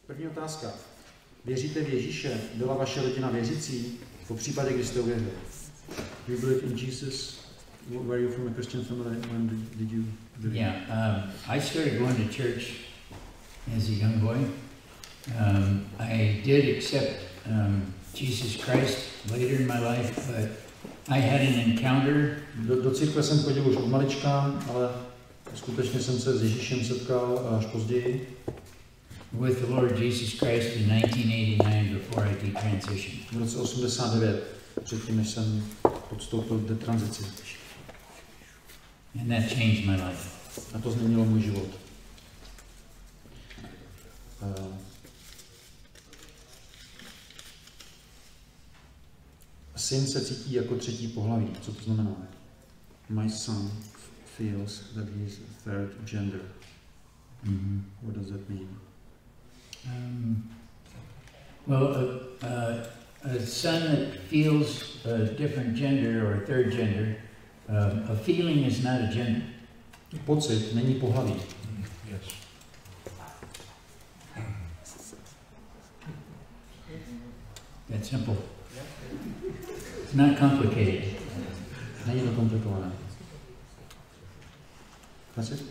První otázka. Věříte v Ježíše? Byla vaše rodina věřící? Po případě, kdy jste uvěřili. Do you believe in Jesus? Were you from a Christian family? When did you believe? Yeah, I started going to church as a young boy. I did accept Jesus Christ later in my life, but I had an encounter. Do církve jsem chodil už od malička, ale skutečně jsem se s Ježíšem setkal až později. With the Lord Jesus Christ in 1989 before I detransitioned. V roce 89, předtím, než jsem podstoupil detranzici. And that changed my life. A to změnilo můj život. Syn se cítí jako třetí pohlaví. Co to znamená? My son feels that he is a third gender. Mm-hmm. What does that mean? Well, a son that feels a different gender or a third gender, a feeling is not a gender. Pocit není pohlaví. Yes. That's simple. It's not complicated. Není to komplikované. That's it?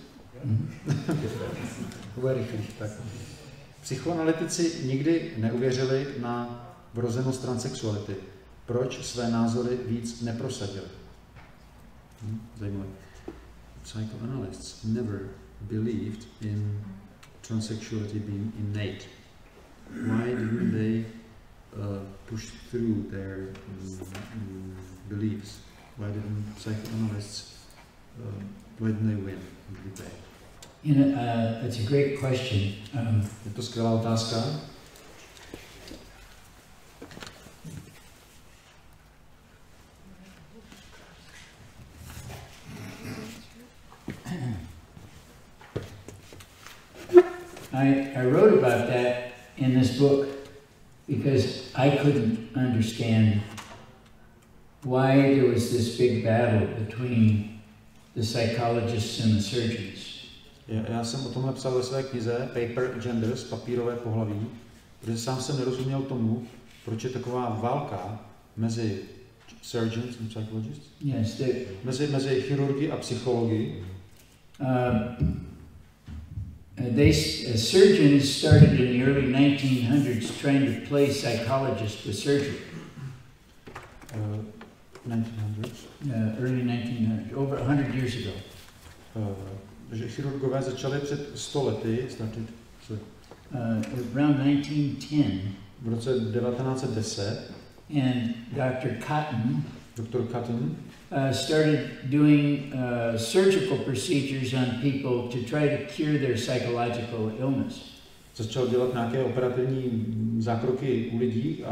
Bude rychlejší, tak. Psychoanalytici nikdy neuvěřili na vrozenost transsexuality. Proč své názory víc neprosadili? Zajímavé. Psychoanalysts never believed in transsexuality being innate. Why didn't they push through their beliefs? Why didn't psychoanalysts, why didn't they win the debate? You know, it's a great question. Je to skvělá otázka. I wrote about that in this book because I couldn't understand why there was this big battle between the psychologists and the surgeons. Já jsem o tomhle psal ve své knize Paper Genders, papírové pohlaví, protože sám jsem nerozuměl tomu, proč je taková válka mezi surgeons and psychologists, Yes, mezi chirurgy a psychologi. Surgeons started in the early 1900s trying to play psychologists with surgery. 1900s? Early 1900s, over 100 years ago. Že chirurgové začali před 100 lety, Around 1910. V roce 1910. And Dr. Cotton started doing surgical procedures on people to try to cure their psychological illness. Začal dělat nějaké operativní zákroky u lidí,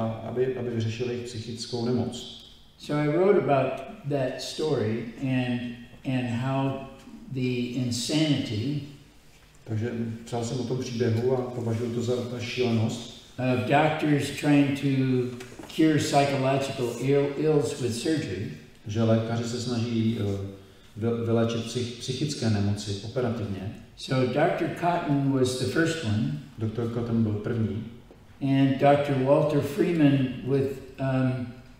aby vyřešili jejich psychickou nemoc. So I wrote about that story and how the insanity. Takže psal jsem o tom příběhu a považuji to za šílenost. Of doctors trying to cure psychological ills with surgery. Že lékaři se snaží vyléčit psychické nemoci operativně. So Dr. Cotton was the first one. Dr. Cotton byl první. And Dr. Walter Freeman with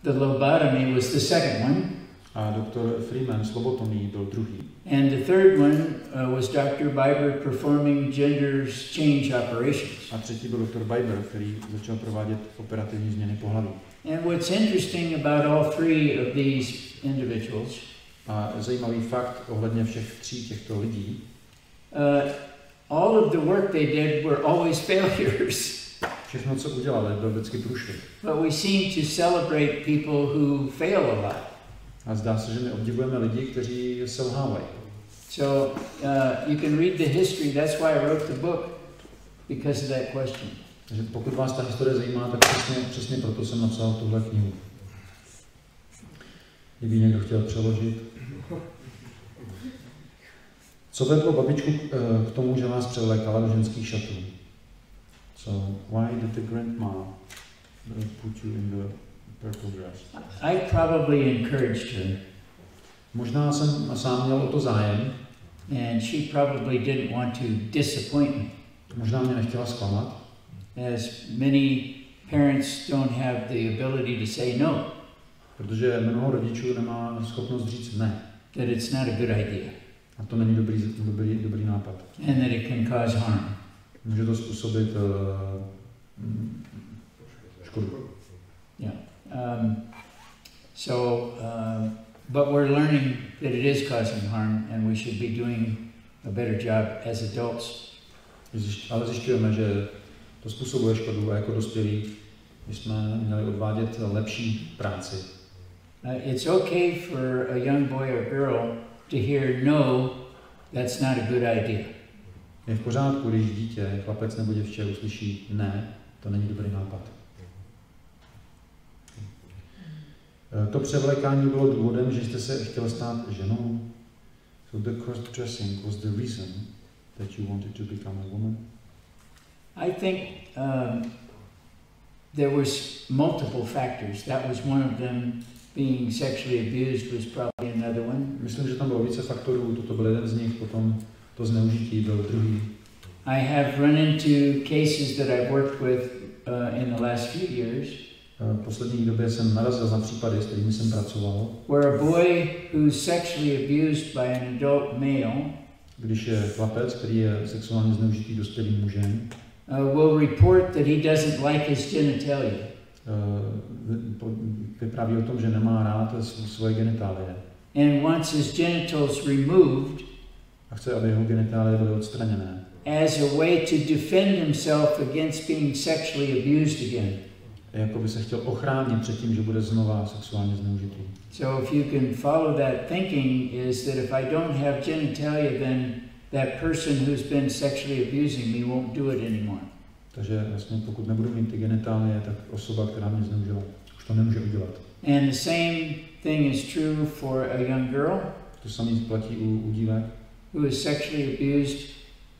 the lobotomy was the second one. A Dr. Freeman s lobotomí byl druhý. And the third one was Dr. Biber performing gender change operations. A třetí byl Dr. Biber, který začal provádět operativní změny pohlaví. And what's interesting about all three of these individuals, a zajímavý fakt ohledně všech tří těchto lidí, all of the work they did were always failures. Všechno, co udělali, byl vždycky průšvih. But we seem to celebrate people who fail a lot. A zdá se, že my obdivujeme lidi, kteří selhávají. So you can read the history. That's why I wrote the book, because of that question. Takže pokud vás ta historie zajímá, tak přesně proto jsem napsal tuhle knihu. Kdyby někdo chtěl přeložit. Co vedlo babičku k tomu, že vás převlékala do ženských šatů? So why did the grandma put you in the purple dress? I probably encouraged her. Možná jsem sám měl o to zájem. And she probably didn't want to disappoint me. Možná mě nechtěla zklamat. as many parents don't have the ability to say no. Protože mnoho rodičů nemá schopnost říct ne. That it's not a good idea. A to není dobrý nápad. And that it can cause harm. Může to způsobit škodu. Yeah. But we're learning that it is causing harm, and we should be doing a better job as adults. Ale zjišťujeme, že to způsobuje škodu a jako dospělí bychom měli odvádět lepší práci. It's okay for a young boy or girl to hear no, that's not a good idea. Je v pořádku, když dítě, chlapec nebo děvče uslyší ne, to není dobrý nápad. To převlékání bylo důvodem, že jste se chtěla stát ženou. So the cross-dressing was the reason that you wanted to become a woman. I think there was multiple factors. That was one of them. Being sexually abused was probably another one. Myslím, že tam bylo více faktorů, toto byl jeden z nich, potom to zneužití byl druhý. I have run into cases that I've worked with in the last few years. V poslední době jsem narazil na případy, s kterými jsem pracoval. Where a boy who's sexually abused by an adult male, když je chlapec, který je sexuálně zneužitý dospělým mužem, will report that he doesn't like his genitalia. Vypráví o tom, že nemá rád svoje genitálie. And wants his genitals removed. A chce, aby jeho genitálie byly odstraněné. As a way to defend himself against being sexually abused again. Jako by se chtěl ochránit před tím, že bude znova sexuálně zneužitý. So if you can follow that thinking is that if I don't have genitalia, then that person who's been sexually abusing me won't do it anymore. Takže vlastně pokud nebudu mít ty genitálie, tak osoba, která mě zneužila, už to nemůže udělat. And the same thing is true for a young girl. To samé platí u dívek, who is sexually abused,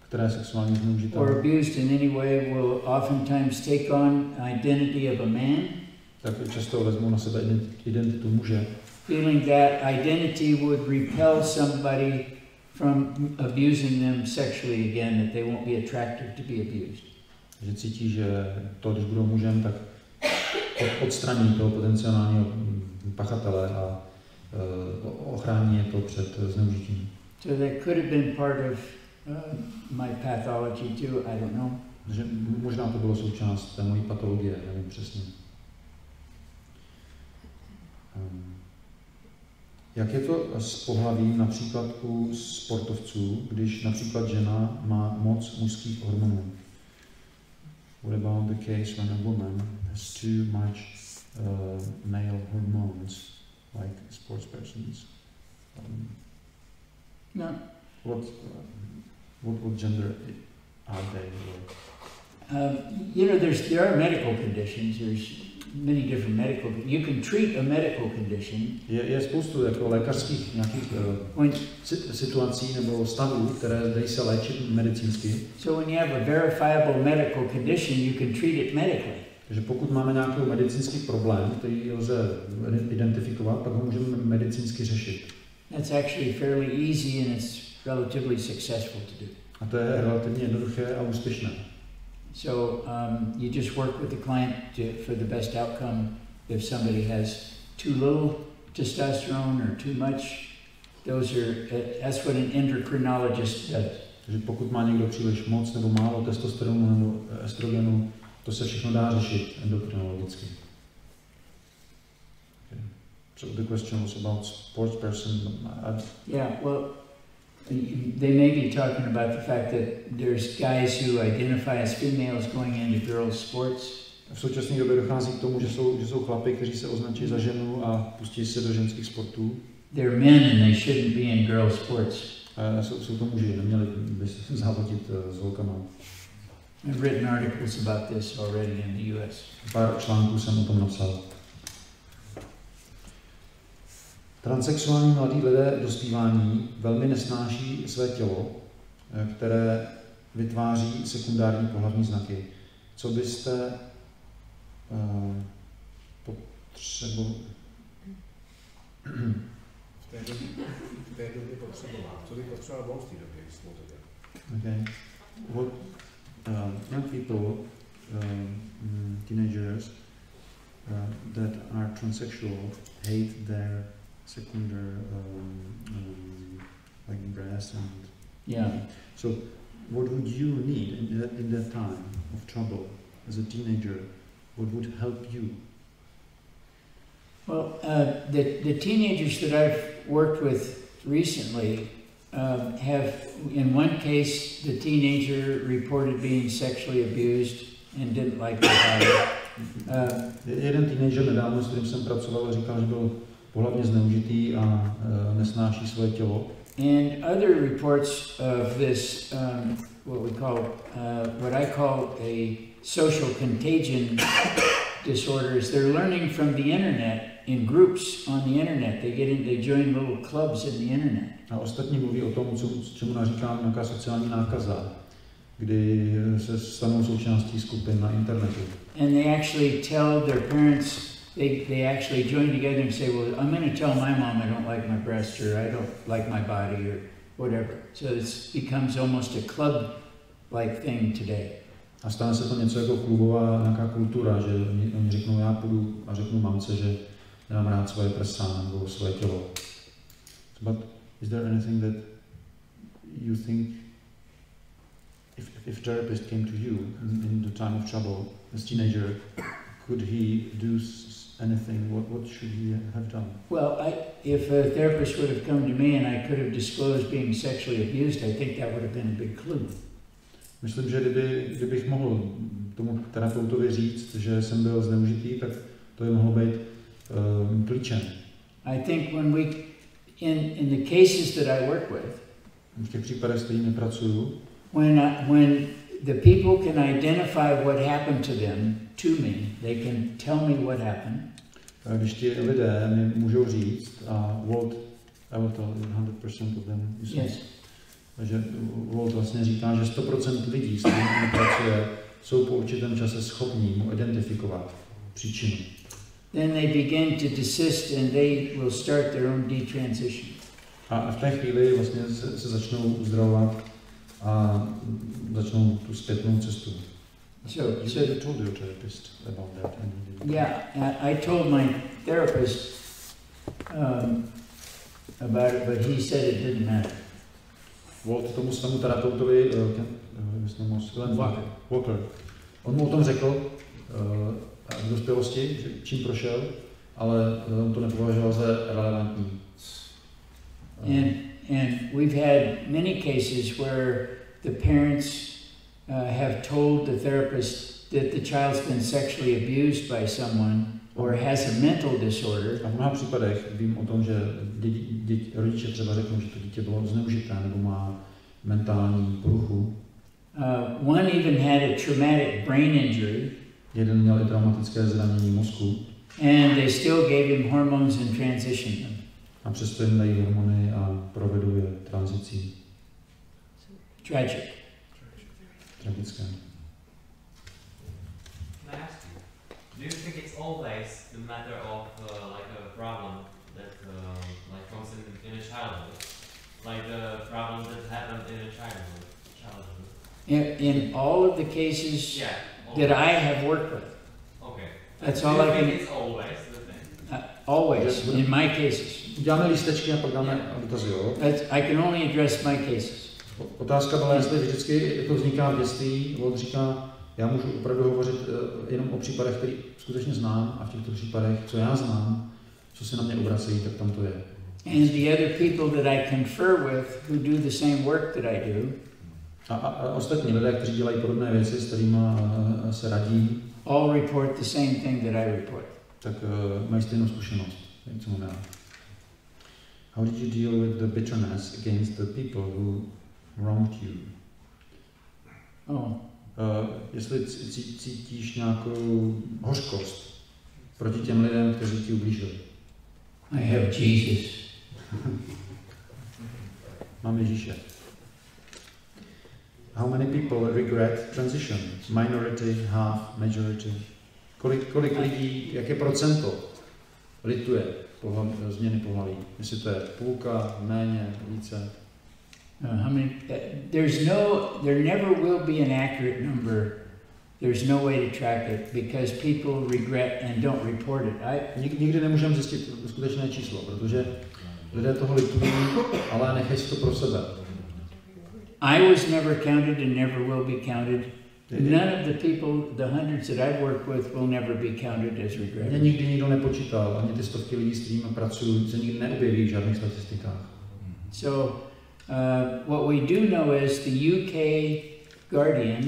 která je sexuálně zneužitá, or abused in any way, will oftentimes take on identity of a man. Tak často vezmou na sebe identitu muže. Feeling that identity would repel somebody from abusing them sexually again, that they won't be attractive to be abused. Že cítí, že to, když budou mužem, tak odstraní toho potenciálního pachatele a ochrání je to před zneužitím. So that could have been part of my pathology too, I don't know. Že možná to bylo součást té mojí patologie, nevím přesně. Jak je to s pohlavím například u sportovců, když například žena má moc mužských hormonů? What about the case when a woman has too much male hormones, like sports persons? No. What gender are they? You know, there are medical conditions. There's many different medical. You can treat a medical condition. Je spoustu jako lékařských nějakých situací nebo stavů, které dají se léčit medicínsky. So when you have a verifiable medical condition, you can treat it medically. Takže pokud máme nějaký medicínský problém, který lze identifikovat, pak ho můžeme medicínsky řešit. That's actually fairly easy and it's relatively successful to do. A to je relativně jednoduché a úspěšné. So you just work with the client for the best outcome. If somebody has too little testosterone or too much, that's what an endocrinologist does. Takže pokud má někdo příliš moc nebo málo testosteronu nebo estrogenu, to se všechno dá řešit endokrinologicky. Okay. So the question was about sports person. Yeah, well, they may be talking about the fact that there's guys who identify as females going into girls' sports. V současné době dochází k tomu, že jsou chlapi, kteří se označí za ženu a pustí se do ženských sportů. They're men and they shouldn't be in girls' sports. Jsou to muži, neměli by se závodit s holkama. I've written articles about this already in the US. Pár článků jsem o tom napsal. Transsexuální mladí lidé dospívání velmi nesnáší své tělo, které vytváří sekundární pohlavní znaky. Co byste potřebovali? V té době potřeboval. Co by potřeboval v té době, když jsme to dělali? Okay. What young people teenagers that are transsexual hate their secondary like breast and Yeah. so what would you need in that time of trouble as a teenager? What would help you? Well, the teenagers that I've worked with recently have, in one case, the teenager reported being sexually abused and didn't like the body. Jeden teenager nedávno, s kterým jsem pracoval, říkal, že byl pohlavně zneužitý a nesnáší svoje tělo. And other reports of this, what I call a social contagion disorders, they're learning from the internet in groups on the internet. They join little clubs in the internet. A ostatní mluví o tom, čemu naříkám nějaká sociální nákaza, kdy se stanou součástí skupin na internetu. And they actually tell their parents, they actually join together and say, well, I'm going to tell my mom I don't like my breast or I don't like my body or whatever. So it becomes almost a club-like thing today. A stane se to něco jako klubová nějaká kultura, že oni řeknou, já půjdu a řeknu mamce, že nemám rád svoje prsa nebo svoje tělo. But is there anything that you think, if therapist came to you in the time of trouble as teenager, could he do anything? What should he have done? Well, if a therapist would have come to me and I could have disclosed being sexually abused, I think that would have been a big clue. Myslím, že kdybych mohl tomu terapeutovi říct, že jsem byl zneužitý, tak to by mohlo být klíčem. I think when we, in the cases that I work with, v těch případech, s kterými pracuju, when the people can identify what happened to them to me, they can tell me what happened. Když ti lidé mi můžou říct, a Walt, I will tell you 100% of them, yes. že Walt vlastně říká, že 100% lidí, s kterými pracuje, jsou po určitém čase schopní mu identifikovat příčinu. Then they begin to desist and they will start their own detransition. A v té chvíli vlastně se začnou uzdravovat a začnou tu zpětnou cestu. So you told your therapist about that? Yeah, I told my therapist about it, but he said it didn't matter. Walt tomu svému terapeutovi, Walker, on mu o tom řekl v dospělosti, že čím prošel, ale on to nepovažoval za relevantní. And we've had many cases where the parents have told the therapist that the child's been sexually abused by someone or has a mental disorder. A v mnoha případech vím o tom, že rodiče třeba řeknou, že to dítě bylo zneužité nebo má mentální poruchu. One even had a traumatic brain injury. Jeden měl i traumatické zranění mozku. And they still gave him hormones and transitioned them. A přesto jim dají hormony a provedou je tranzicí. Tragic. Tragické. Can I ask you, do you think it's always the matter of like a problem that like comes in a childhood, like the problem that happened in a childhood? In all of the cases that I have worked with. Okay. That's all I can. It's always the thing. Always in my cases. Děláme lístečky a pak dáme dotazy, jo? I can only address my cases. Otázka byla, jestli vždycky to vzniká v dětství. Walt říká, já můžu opravdu hovořit jenom o případech, které skutečně znám, a v těchto případech, co já znám, co se na mě obracejí, tak tam to je. And the other people that I confer with who do the same work that I do. A ostatní lidé, kteří dělají podobné věci, s kterými se radím, all report the same thing that I report. Tak mají stejnou zkušenost, co mám já. How did you deal with the bitterness against the people who wronged you? Jestli cítíš nějakou hořkost proti těm lidem, kteří ti ublížili. I have Jesus. Mám Ježíše. How many people regret transition? Minority, half, majority? Kolik lidí, jaké procento lituje změny pohlaví? Jestli to je půlka, méně, více? There never will be an accurate number there's no way to track it because people regret and don't report it. Nikdy nemůžeme zjistit skutečné číslo, protože lidé toho litují, ale nechají si to pro sebe. I was never counted and never will be counted. None of the people, the hundreds that I've worked with, will never be counted as regret. Mě nikdy nikdo nepočítal, ani ty stovky lidí, s kterými pracuju, se nikdy neobjeví v žádných statistikách. So, what we do know is the UK Guardian,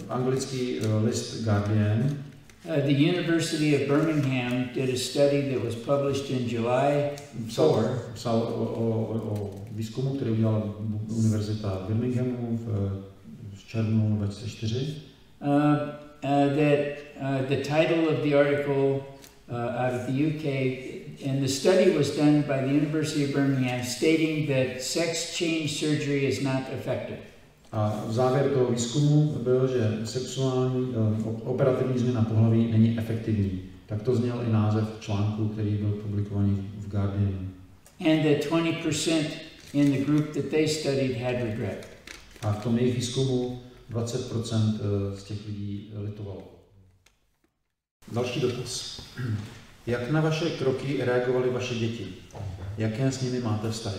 anglický list Guardian, the University of Birmingham did a study that was published in July 4. Psal o výzkumu, který udělala univerzita v Birminghamu v červnu 2004. The title of the article out of the UK, and the study was done by the University of Birmingham, stating that sex change surgery is not effective. A závěr toho výzkumu byl, že sexuální operativní změna pohlaví není efektivní. Tak to zněl i název článku, který byl publikovaný v Guardianu. And that 20% in the group that they studied had regret. A v tom jejich výzkumu 20% z těch lidí litovalo. Další dotaz. Jak na vaše kroky reagovaly vaše děti? Jaké s nimi máte vztahy?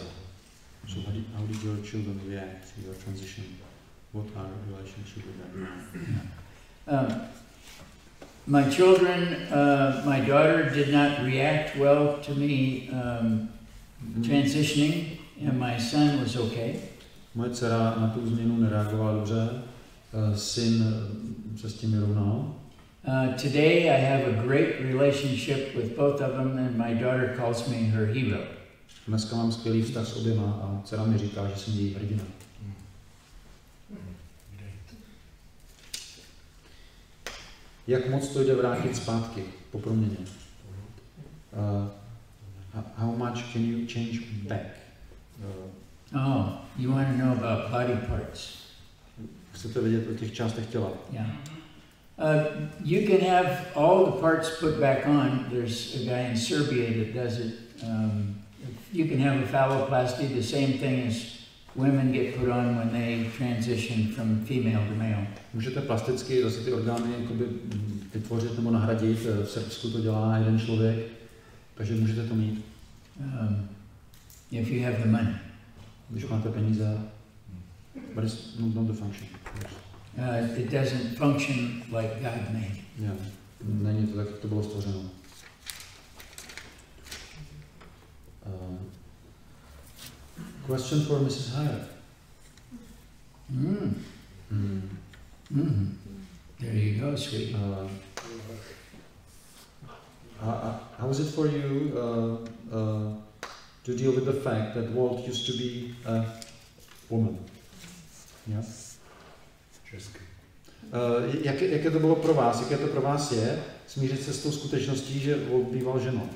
So how did your children react to your transition? What are your relationship with them? My children, my daughter did not react well to me transitioning, and my son was okay. Moje dcera na tu změnu nereagovala dobře, syn se s tím vyrovnal. Today I have a great relationship with both of them, and my daughter calls me her hero. Dneska mám skvělý vztah s oběma a dcera mi říká, že jsem její hrdina. Jak moc to jde vrátit zpátky po proměně? How much can you change back? You want to know about body parts? Chcete vědět o těch částech těla? Yeah. You can have all the parts put back on. There's a guy in Serbia that does it. You can have a phalloplasty, the same thing as women get put on when they transition from female to male. Můžete plasticky zase ty orgány jakoby vytvořit nebo nahradit. V Srbsku to dělá jeden člověk, takže můžete to mít. If you have the money. Když máte peníze, but it's not the function. It doesn't function like God made. Yeah. Není to tak, jak to bylo stvořeno. Question for Mrs. Heyer. There you go, sweetie. How is it for you to deal with the fact that Walt used to be a woman? Yeah? České. Jaké to bylo pro vás? Jaké to pro vás je smířit se s tou skutečností, že Walt býval ženou?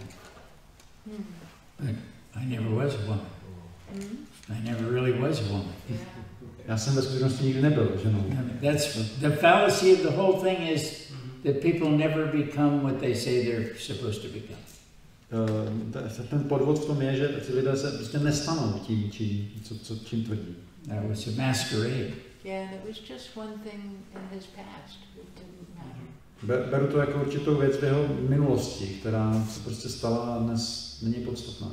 I never was a woman. I never really was a woman. Já jsem ve skutečnosti nikdy nebyl ženou. That's the fallacy of the whole thing is that people never become what they say they're supposed to become. Ten podvod v tom je, že ty lidé se prostě nestanou tím, čím tvrdí. That was a masquerade. Yeah, and it was just one thing in his past. It didn't matter. Beru to jako určitou věc v jeho minulosti, která se prostě stala a dnes není podstatná.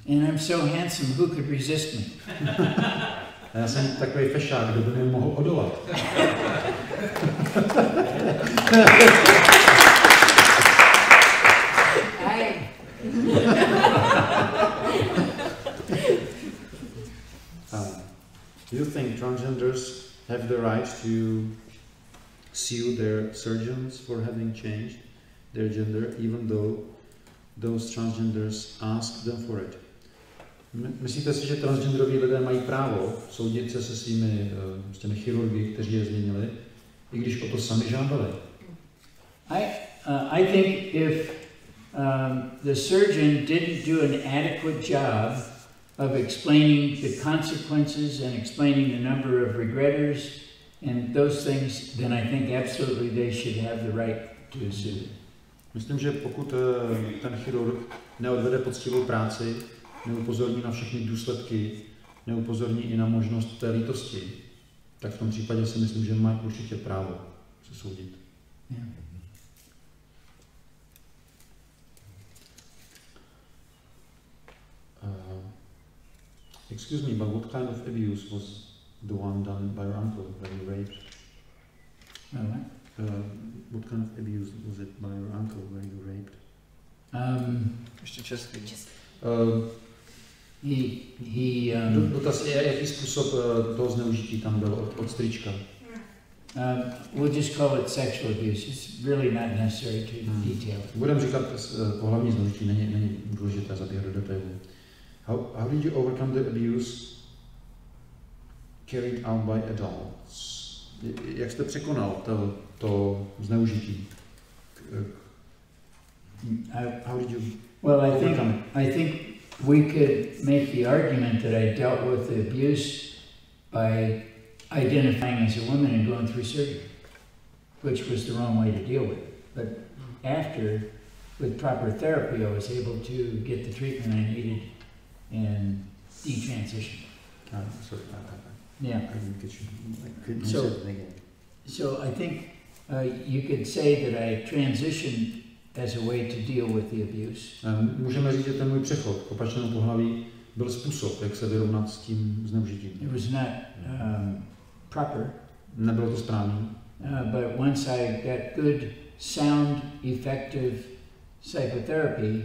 And I'm so handsome, who could resist me? A já jsem takový fešák, kdo by mi mohl odolat. Do you think transgenders have the right to sue their surgeons for having changed their gender, even though those transgenders ask them for it? Myslíte si, že transgenderoví lidé mají právo soudit se svými těmi chirurgy, kteří je změnili, i když o to sami žádali? I think if the surgeon didn't do an adequate job of explaining the consequences and explaining the number of regretters and those things, then I think absolutely they should have the right to sue. Myslím, že pokud ten chirurg neodvede poctivou práci, neupozorní na všechny důsledky, neupozorní i na možnost té lítosti, tak v tom případě si myslím, že má určitě právo se soudit. Yeah. Excuse me, but what kind of abuse was the one done by your uncle when you raped? What? What kind of abuse was it by your uncle when you raped? Ještě český. Dotaz je, jaký způsob toho zneužití tam byl od strička. We'll just call it sexual abuse. It's really not necessary to detail. Budeme říkat pohlavní zneužití, není důležité zabíhat do detailů. How did you overcome the abuse carried out by adults? Jak jste překonal to zneužití? How did you overcome it? I think we could make the argument that I dealt with the abuse by identifying as a woman and going through surgery, which was the wrong way to deal with it. But after, with proper therapy, I was able to get the treatment I needed and detransition. Sorry, Yeah. I didn't get you. Could you So- say it again? So I think you could say that I transitioned as a way to deal with the abuse. Můžeme říct, že ten můj přechod k opačnému pohlaví byl způsob, jak se vyrovnat s tím zneužitím. It was not proper, Nebylo to správný, but once I got good, sound, effective psychotherapy,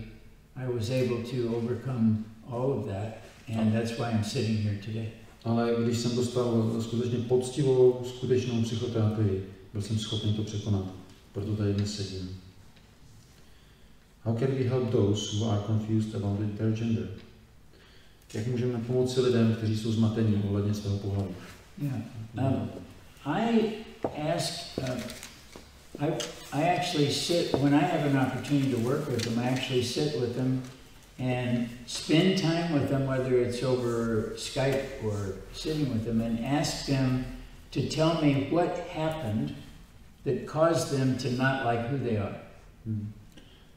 I was able to overcome all of that, and that's why I'm sitting here today. ale když jsem dostal skutečně poctivou, skutečnou psychoterapii, byl jsem schopný to překonat. Proto tady dnes sedím. How can we help those who are confused about their gender? Jak můžeme pomoci lidem, kteří jsou zmatení ohledně svého pohlaví? Yeah. I ask, I actually sit, when I have an opportunity to work with them, I actually sit with them and spend time with them, whether it's over Skype or sitting with them, and ask them to tell me what happened that caused them to not like who they are.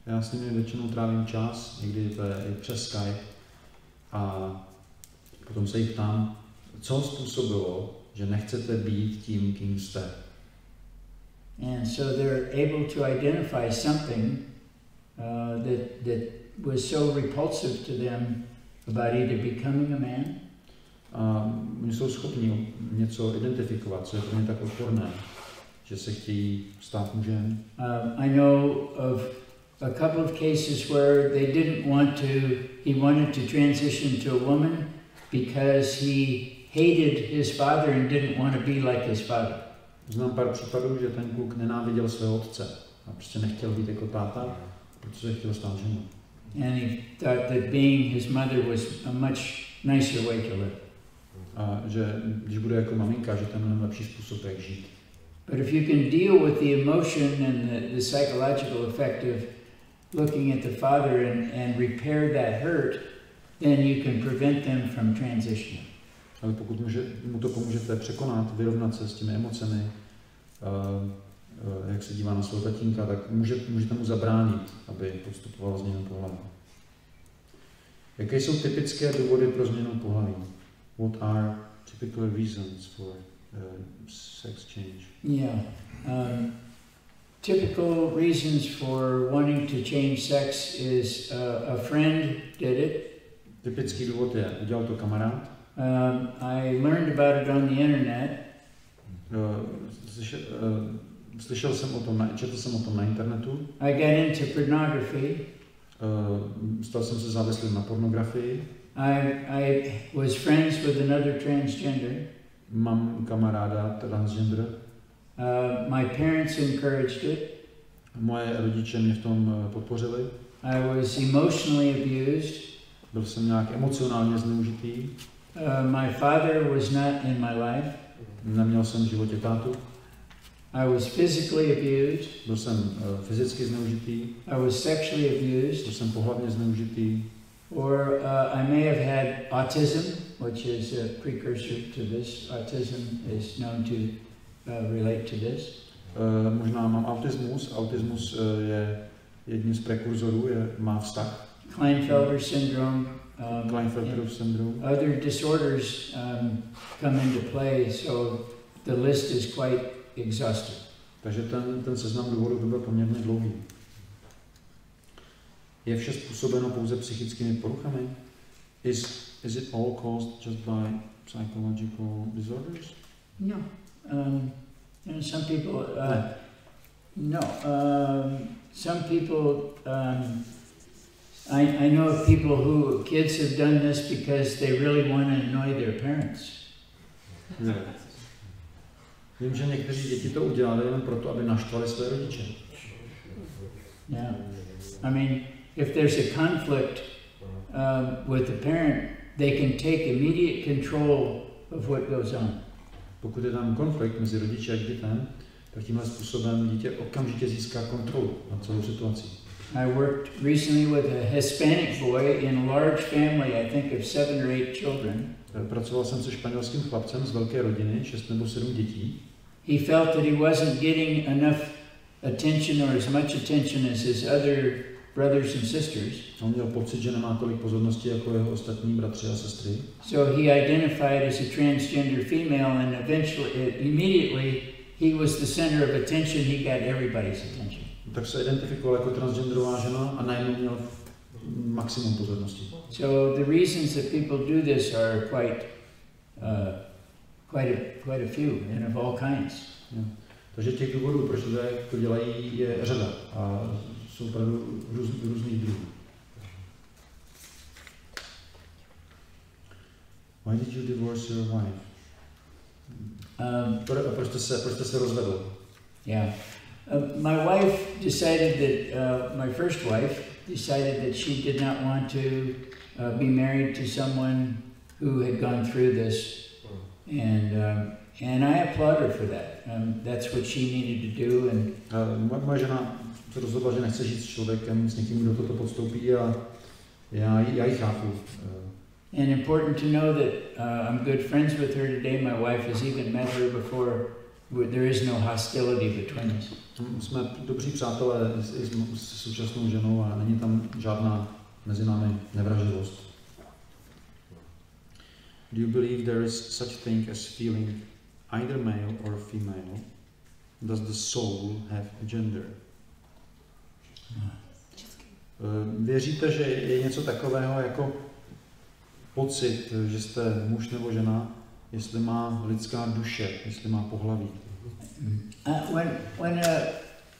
Já s nimi většinou trávím čas, někdy to je i přes Skype, a potom se jich ptám, co způsobilo, že nechcete být tím, kým jste. And so they're able to identify something that was so repulsive to them about either becoming a man. A oni jsou schopni něco identifikovat, co je pro ně tak odporné, že se chtějí stát mužem. I know of a couple of cases where they didn't want to, he wanted to transition to a woman because he hated his father and didn't want to be like his father. Znám pár případů, že ten kluk nenáviděl svého otce a prostě nechtěl být jako táta, protože chtěl stát ženou. And he thought that being his mother was a much nicer way to live. A že když bude jako maminka, že to je mnohem lepší způsob, jak žít. But if you can deal with the emotion and the psychological effect of looking at the father and repair that hurt, then you can prevent them from transitioning. Ale pokud mu to pomůžete překonat, vyrovnat se s těmi emocemi, jak se dívá na svého tatínka, tak můžete mu zabránit, aby postupoval změnu pohlaví. Jaké jsou typické důvody pro změnu pohlaví? What are typical reasons for sex change? Yeah. Typical reasons for wanting to change sex is a friend did it. Typický důvod je, udělal to kamarád. I learned about it on the internet. Slyšel jsem o tom, četl jsem o tom na internetu. I got into pornography. Stal jsem se závislým na pornografii. I was friends with another transgender. Mám kamaráda transgender. My parents encouraged it. Moje rodiče mě v tom podpořili. I was emotionally abused. Byl jsem nějak emocionálně zneužitý. My father was not in my life. Neměl jsem v životě tátu. I was physically abused. Byl jsem fyzicky zneužitý. I was sexually abused. Byl jsem pohlavně zneužitý. Or I may have had autism, which is a precursor to this. Autism is known to relate to this. Možná mám autismus. Autismus je jedním z prekurzorů, má vztah. Klinefelter syndrome. Klinefelterův syndrom. Other disorders come into play, so the list is quite exhaustive. Takže ten seznam důvodů by byl poměrně dlouhý. Je vše způsobeno pouze psychickými poruchami? Is it all caused just by psychological disorders? No. Some people, no. Some people, I know of people who, kids have done this because they really want to annoy their parents. Ne. Vím, že někteří děti to udělali jen proto, aby naštvali své rodiče. Yeah. I mean, if there's a conflict with the parent, they can take immediate control of what goes on. Pokud je tam konflikt mezi rodiči a dítětem, tak tímhle způsobem dítě okamžitě získá kontrolu nad celou situací. I worked recently with a Hispanic boy in a large family, I think of 7 or 8 children. Pracoval jsem se španělským chlapcem z velké rodiny, 6 nebo 7 dětí. He felt that he wasn't getting enough attention or as much attention as his other brothers and sisters. On měl pocit, že nemá tolik pozornosti jako jeho ostatní bratři a sestry. So he identified as a transgender female, and immediately he was the center of attention. He got everybody's attention. Tak se identifikoval jako transgenderová žena a najednou měl maximum pozornosti. So the reasons that people do this are quite a few and of all kinds. Yeah. Takže těch důvodů, proč to dělají, je řada a jsou opravdu různých druhů. Why did you divorce your wife? Proč jste se rozvedl? Yeah. My wife decided that, my first wife decided that she did not want to be married to someone who had gone through this, and I applaud her for that. That's what she needed to do. And moje žena se rozhodla, že nechce žít s člověkem, s někým, kdo toto podstoupí, a já ji chápu. And important to know that I'm good friends with her today. My wife has even met her before. There is no hostility between us. Jsme dobří přátelé s současnou ženou a není tam žádná mezi námi nevraživost. Do you believe there is such thing as feeling either male or female? Does the soul have a gender? Věříte, že je něco takového jako pocit, že jste muž nebo žena, jestli má lidská duše, jestli má pohlaví?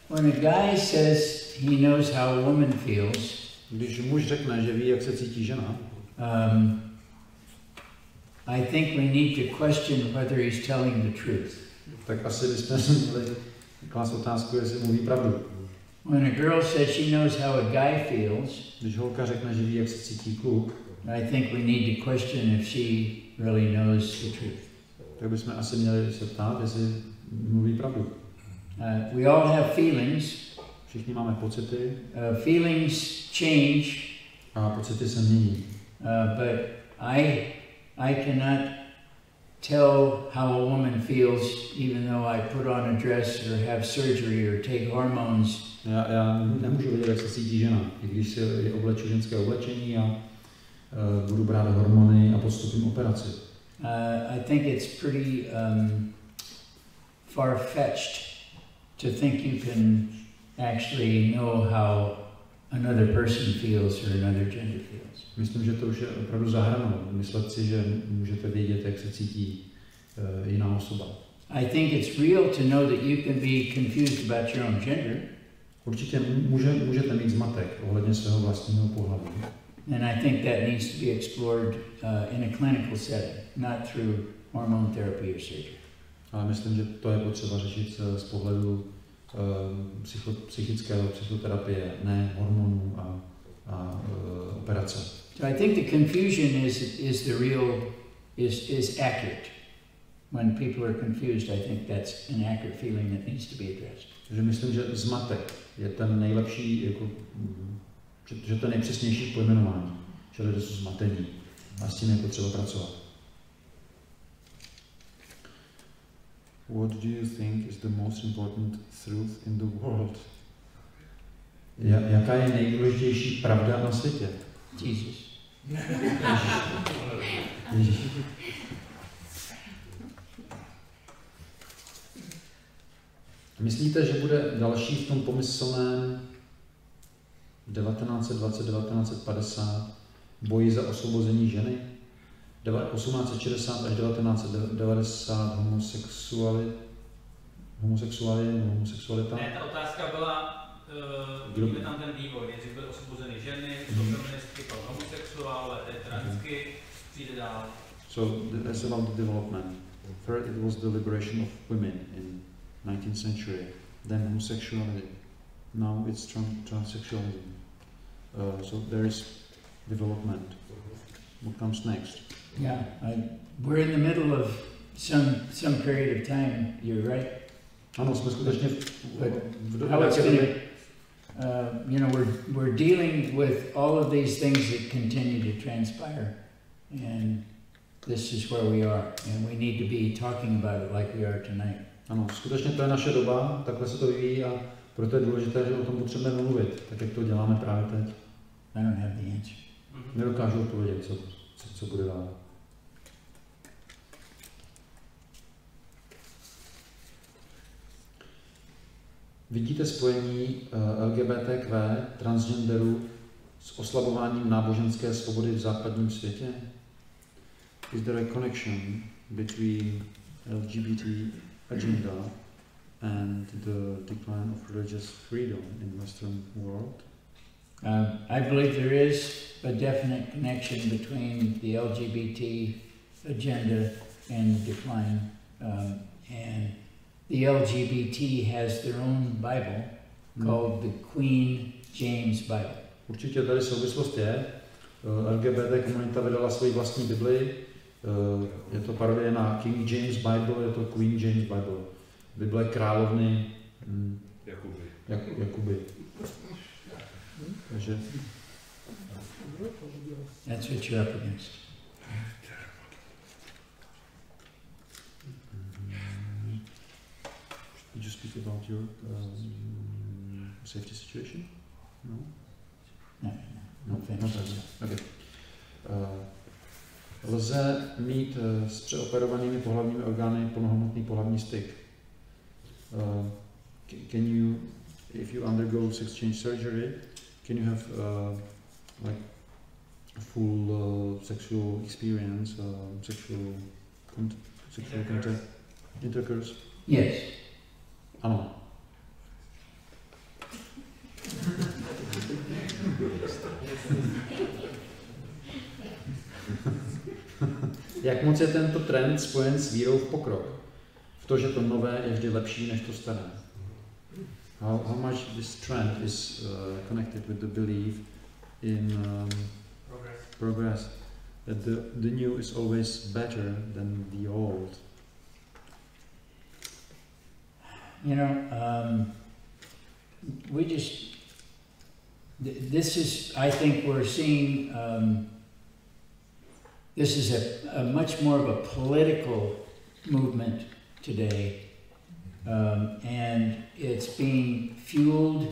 When a guy says he knows how a woman feels, když muž řekne, že ví, jak se cítí žena, I think we need to question whether he's telling the truth. Tak asi bychom si měli klást otázku, jestli mluví pravdu. When a girl says she knows how a guy feels, když holka řekne, že ví, jak se cítí kluk, I think we need to question if she really knows the truth. Tak bychom asi měli se ptát, jestli mluví pravdu. We all have feelings. Všichni máme pocity. Feelings change. A pocity se mění. But I cannot tell how a woman feels, even though I put on a dress or have surgery or take hormones. Já nemůžu vědět, jak se cítí žena, i když si obleču ženské oblečení a budu brát hormony a podstupím operaci. I think it's pretty far-fetched to think you can actually know how another person feels or another gender feels. Myslím, že to už je opravdu za hranou. Myslet si, že můžete vědět, jak se cítí jiná osoba. I think it's real to know that you can be confused about your own gender. Určitě můžete mít zmatek ohledně svého vlastního pohlaví. And I think that needs to be explored in a clinical setting, not through hormone therapy or surgery. Ale myslím, že to je potřeba řešit z pohledu psychického psychoterapie, ne hormonů a operace. So I think the confusion is the real is accurate. When people are confused, I think that's an accurate feeling that needs to be addressed. Takže myslím, že zmatek je ten nejlepší, jako, že to je nejpřesnější pojmenování, že lidé jsou zmatení a s tím je potřeba pracovat. What do you think is the most important truth in the world? Jaká je nejdůležitější pravda na světě? Jesus. Ježíš. Myslíte, že bude další v tom pomyslném 1920-1950 boji za osvobození ženy? 1860 až 1990 homosexualita? Ne, ta otázka byla, vidíme tam ten vývoj, nejdřív byly osvobozeny ženy, feministky, pak homosexuál, transky, přijde dál. So that's about the development. First it was the liberation of women in 19th century, then homosexuality. Now it's transsexualism. So there is development. What comes next? Yeah, we're in the middle of some period of time. You're right. Ano, jsme skutečně How it's going to, you know, we're dealing with all of these things that continue to transpire, and this is where we are, and we need to be talking about it like we are tonight. Ano, skutečně to je naše doba, takhle se to vyvíjí a proto je důležité, že o tom potřebujeme mluvit, tak jak to děláme právě teď. I don't have the answer. Nedokážu odpovědět, co bude dál. Vidíte spojení LGBTQ, transgenderů s oslabováním náboženské svobody v západním světě? Is there a connection between LGBT agenda and the decline of religious freedom in Western world? I believe there is a definite connection between the LGBT agenda and the decline, and the LGBT has their own Bible called the Queen James Bible. Určitě tady souvislost je. LGBT komunita vydala svoji vlastní Bibli. Je to parodie na King James Bible, je to Queen James Bible. Bible královny Jakuby. Takže that's what you're up against. Did you speak about your safety situation? No? No. Okay. Lze mít s přeoperovanými pohlavními orgány plnohodnotný pohlavní styk. Can you, if you undergo sex change surgery, can you have like a full sexual experience, sexual contact, intercourse? Yes. Ano. Jak moc je tento trend spojen s vírou v pokrok? V to, že to nové je vždy lepší než to staré. How much this trend is connected with the belief in progress? That the new is always better than the old. You know, we just, this is, I think we're seeing, this is a much more of a political movement today, and it's being fueled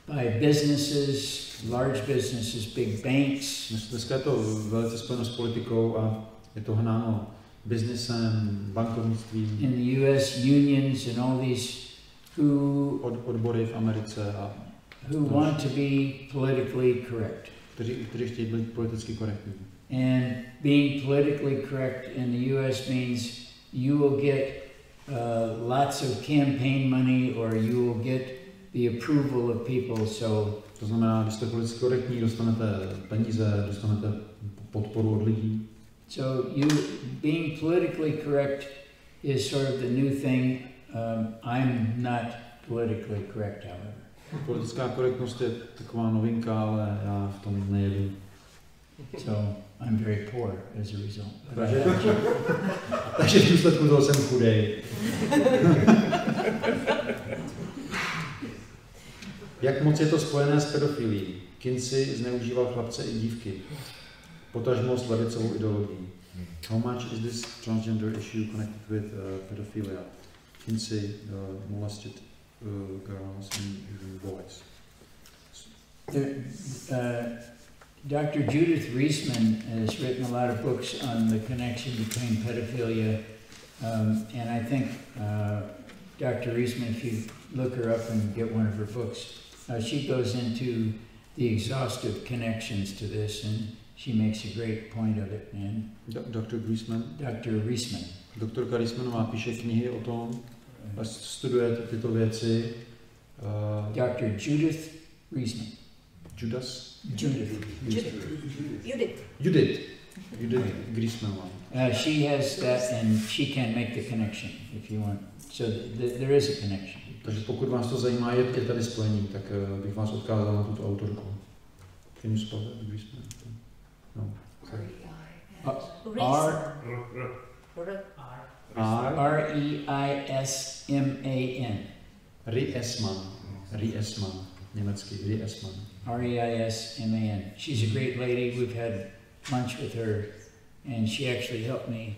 by businesses, large businesses, big banks. Dneska je to velice spojeno s politikou a je to hnáno biznesem, bankovnictvím. In the US, unions and all these who odbory v Americe a who want to be politically correct. Kteří chtějí být politicky korektní. And being politically correct in the US means you will get lots of campaign money or you will get the approval of people. So to znamená, když jste politicky korektní, dostanete peníze, dostanete podporu od lidí. So you being politically correct is sort of the new thing. I'm not politically correct, however. Politická korektnost je taková novinka, ale já v tom nejedu. So I'm very poor as a result. Takže v důsledku toho jsem chudej. Jak moc je to spojené s pedofilií? Kinsey zneužíval chlapce i dívky. Potažmo s levicovou ideologií. How much is this transgender issue connected with pedophilia? Kinsey molested girls and boys. Dr. Judith Reisman has written a lot of books on the connection between pedophilia, and I think Dr. Reisman, if you look her up and get one of her books, she goes into the exhaustive connections to this, and she makes a great point of it. And Dr. Reisman? Dr. Reisman. Doktorka Reismanová píše knihy o tom, a studuje tyto věci. Dr. Judith Reisman. Judith Reismanová. She has that, and she can make the connection if you want. So there is a connection. Takže pokud vás to zajímá, je tady spojení, tak bych vás odkázal na tuto autorku. Can you spell that? Reisman? No. R-E-I-S-M-A-N. Reisman. Německy. Reisman. R-E-I-S-M-A-N. She's a great lady. We've had lunch with her, and she actually helped me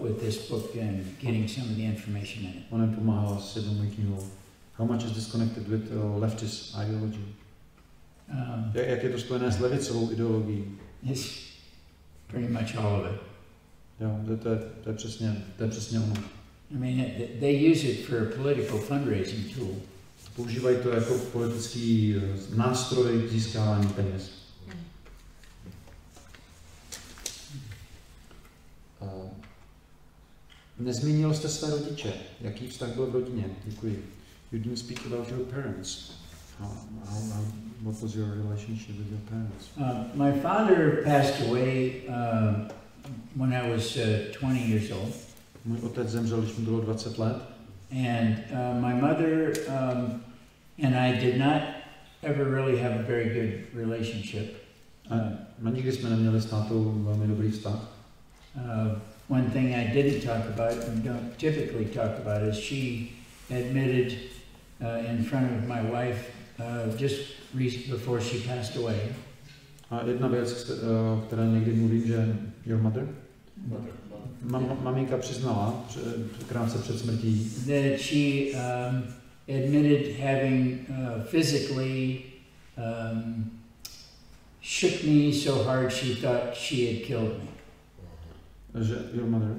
with this book and getting some of the information in it. Ona pomáhala s jednou mojí knihou. How much is this connected with leftist ideology? Jak je to spojené s levicovou ideologií? It's pretty much all of it. Jo, to je přesně ono. I mean, they use it for a political fundraising tool. Používají to jako politický nástroj k získávání peněz. Nezmínil jste své rodiče. Jaký vztah byl v rodině? Děkuji. You didn't speak about your parents. What was your relationship with your parents? My father passed away when I was 20 years old. Můj otec zemřel, když mi bylo 20 let. And my mother and I did not ever really have a very good relationship. Nikdy jsme neměli s tátou velmi dobrý vztah. One thing I didn't talk about and don't typically talk about is she admitted in front of my wife just before she passed away. A jedna věc, o které někdy mluvím, že your mother? Maminka přiznala krátce před smrtí, that she admitted having physically shook me so hard she thought she had killed me. Že your mother?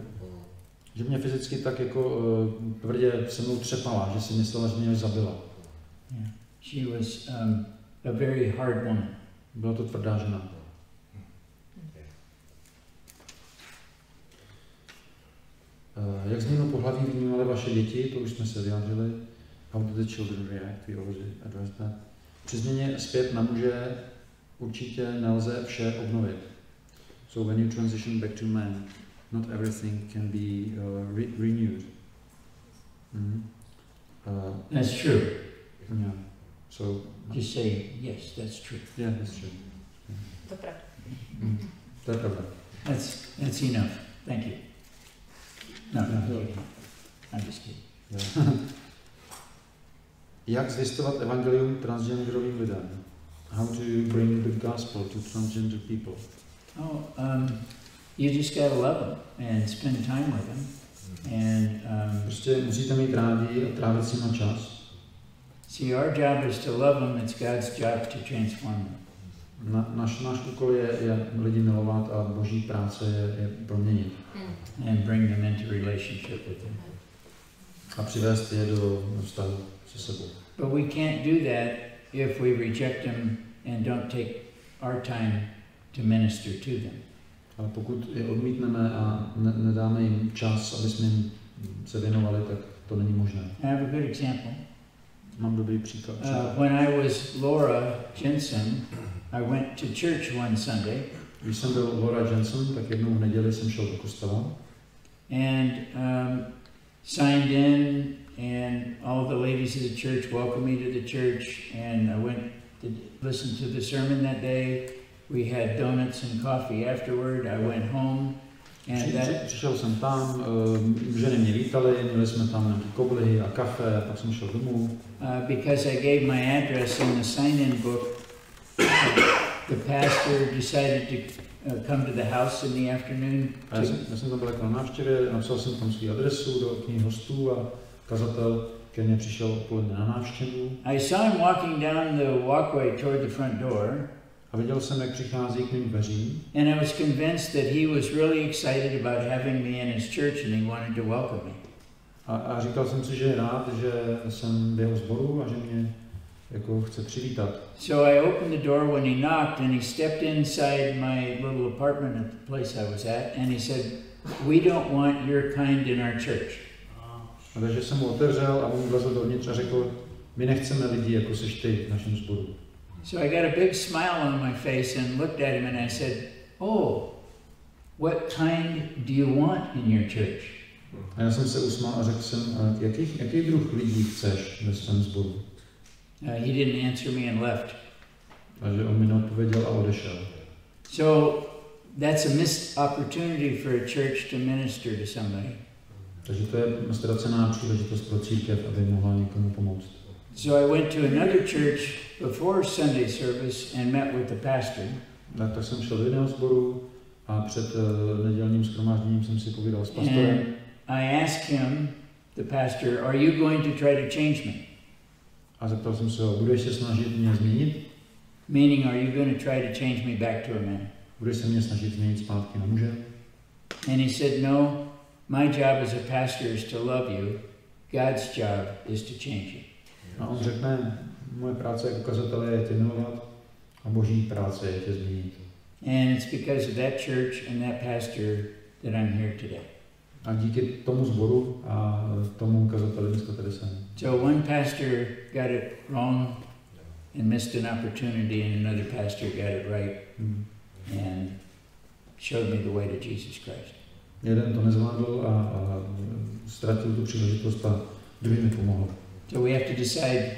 Že mě fyzicky tak jako tvrdě se mnou třepala, že si myslela, že mě zabila. Yeah. She was a very hard woman. Byla to tvrdá žena. Jak změnu pohlaví vnímaly vaše děti, to už jsme se vyjádřili. How did the children react? We already addressed that. Při změně zpět na muže určitě nelze vše obnovit. So when you transition back to man, not everything can be renewed. That's true. Yeah. So just say yes, that's true. Yeah, that's true. To pravda. To je pravda. That's enough. Thank you. No, I'm just kidding. Yeah. Jak zvěstovat evangelium transgenderovým lidem? How to bring the gospel to transgender people? You just gotta love them and spend time with them, and prostě musíte mít rádi a trávit si na čas. See, our job is to love them. It's God's job to transform them. Náš úkol je lidi milovat a Boží práce je proměnit. And bring them into relationship with Him. A přivést je do vztahu se sebou. But we can't do that if we reject them and don't take our time to minister to them. Ale pokud je odmítneme a nedáme jim čas, aby jsme jim se věnovali, tak to není možné. I have a good example. Mám dobrý příklad. When I was Laura Jensen, I went to church one Sunday. Když jsem byl Laura Jensen, tak jednou v neděli jsem šel do kostela. And signed in, and all the ladies of the church welcomed me to the church, and I went to listen to the sermon that day. We had donuts and coffee afterward. I went home, and přišel jsem tam, ženy mě vítaly, měli jsme tam koblihy a kafe, a pak jsem šel domů. Because I gave my address in the sign-in book, the pastor decided to come to the house in the afternoon. Já jsem tam byl jako na návštěvě, napsal jsem tam svou adresu do knih hostů a kazatel ke mně přišel odpoledne na návštěvu. I saw him walking down the walkway toward the front door. A viděl jsem, jak přichází k mým dveřím. And I was convinced that he was really excited about having me in his church and he wanted to welcome me. A říkal jsem si, že je rád, že jsem v jeho sboru a že mě jako chce přivítat. So I opened the door when he knocked and he stepped inside my little apartment at the place I was at and he said, "We don't want your kind in our church." A takže jsem mu otevřel a on vlezl dovnitř a řekl, my nechceme lidi, jako seš ty v našem sboru. So I got a big smile on my face and looked at him and I said, "Oh, what kind do you want in your church?" A já jsem se usmál a řekl jsem, jaký druh lidí chceš ve svém sboru? He didn't answer me and left. Takže on mi neodpověděl a odešel. So that's a missed opportunity for a church to minister to somebody. Takže to je ztracená příležitost pro církev, aby mohla někomu pomoct. So I went to another church before Sunday service and met with the pastor. Tak jsem šel do jiného sboru a před nedělním shromážděním jsem si povídal s pastorem. And I asked him, the pastor, "Are you going to try to change me?" A zeptal jsem se ho, budeš se snažit mě změnit? Meaning, are you going to try to change me back to a man? Budeš se mě snažit změnit zpátky na muže? And he said, "No, my job as a pastor is to love you. God's job is to change you." A on řekne, moje práce jako kazatele je tě milovat a boží práce je tě změnit. And it's because of that church and that pastor that I'm here today. A díky tomu sboru a tomu kazateli dneska tady jsem. So one pastor got it wrong and missed an opportunity and another pastor got it right and showed me the way to Jesus Christ. Jeden to nezvládl a ztratil tu příležitost a druhý mi pomohl. So we have to decide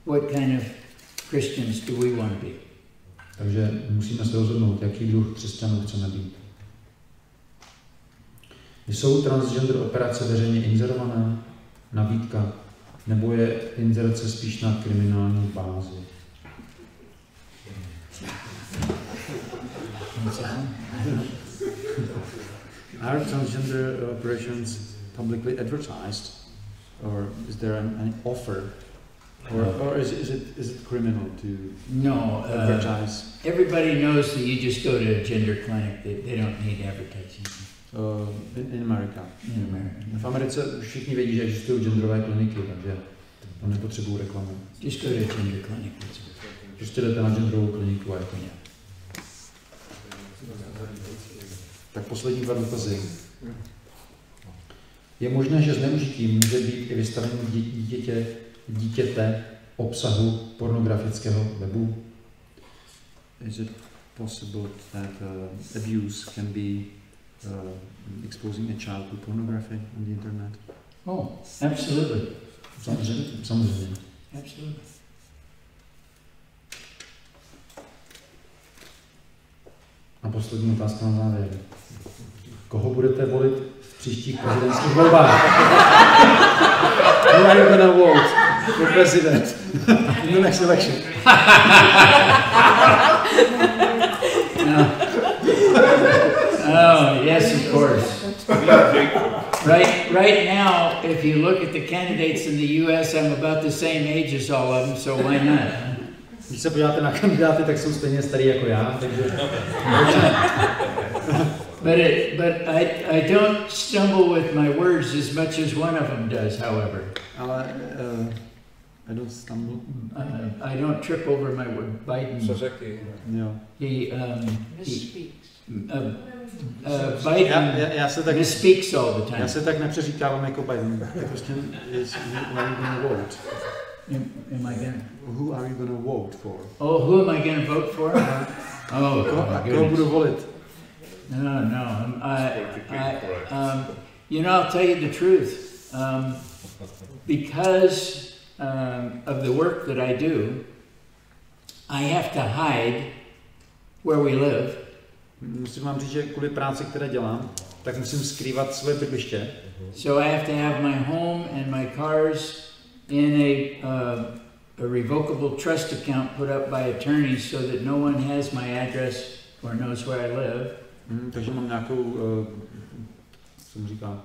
what kind of Christians do we want to be. Takže musíme se rozhodnout, jaký druh křesťanů chceme být. Jsou transgender operace veřejně inzerované? Nabídka? Nebo je inzerce spíš na kriminální bázi? Are transgender operations publicly advertised? Or is there an offer? Or is it criminal to advertise? Everybody knows that you just go to a gender clinic. They don't need advertising. In America. In America. V Americe už všichni vědí, že existují genderové kliniky, takže tam nepotřebují reklamu. Just go to a gender clinic. Prostě jdete na genderovou kliniku a je to nějak. Tak poslední dva dotazy. Je možné, že zneužití může být i vystavení dítěte obsahu pornografického webu? Is it possible that abuse can be exposing a child to pornography on the internet? Oh, absolutely. Samozřejmě. Absolutely. A poslední otázka na závěr. Koho budete volit v příštích prezidentských volbách? Who are you gonna vote for president in the next election? Oh, yes, of course. Right now, if you look at the candidates in the U.S., I'm about the same age as all of them, so why not? Když se podíváte na kandidáty, tak jsou stejně starý jako já, takže... But I don't stumble with my words as much as one of them does, however. Ale I don't stumble. I don't trip over my word. Biden. Co řeky? Jo. Biden já se tak misspeaks all the time. Já se tak nepřeříkávám jako Biden. Prostě who are you gonna vote? Am I gonna? Who are you gonna vote for? Oh, who am I gonna vote for? Oh, koho budu volit? No. You know, I'll tell you the truth. Because of the work that I do, I have to hide where we live. Musím vám říct, že kvůli práci, které dělám, tak musím skrývat své bydliště. So I have to have my home and my cars in a revocable trust account put up by attorneys so that no one has my address or knows where I live. Takže mám nějakou, co mu říká,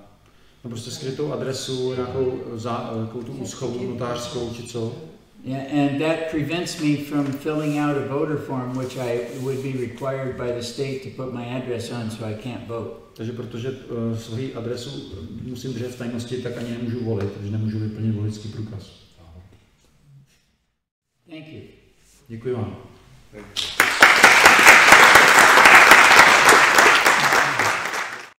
no prostě skrytou adresu, nějakou tu úschovu notářskou, či co. Yeah, and that prevents me from filling out a voter form, which I would be required by the state to put my address on, so I can't vote. Takže protože svoji adresu musím držet v tajnosti, tak ani nemůžu volit, takže nemůžu vyplnit voličský průkaz. Thank you. Děkuji vám. Tak.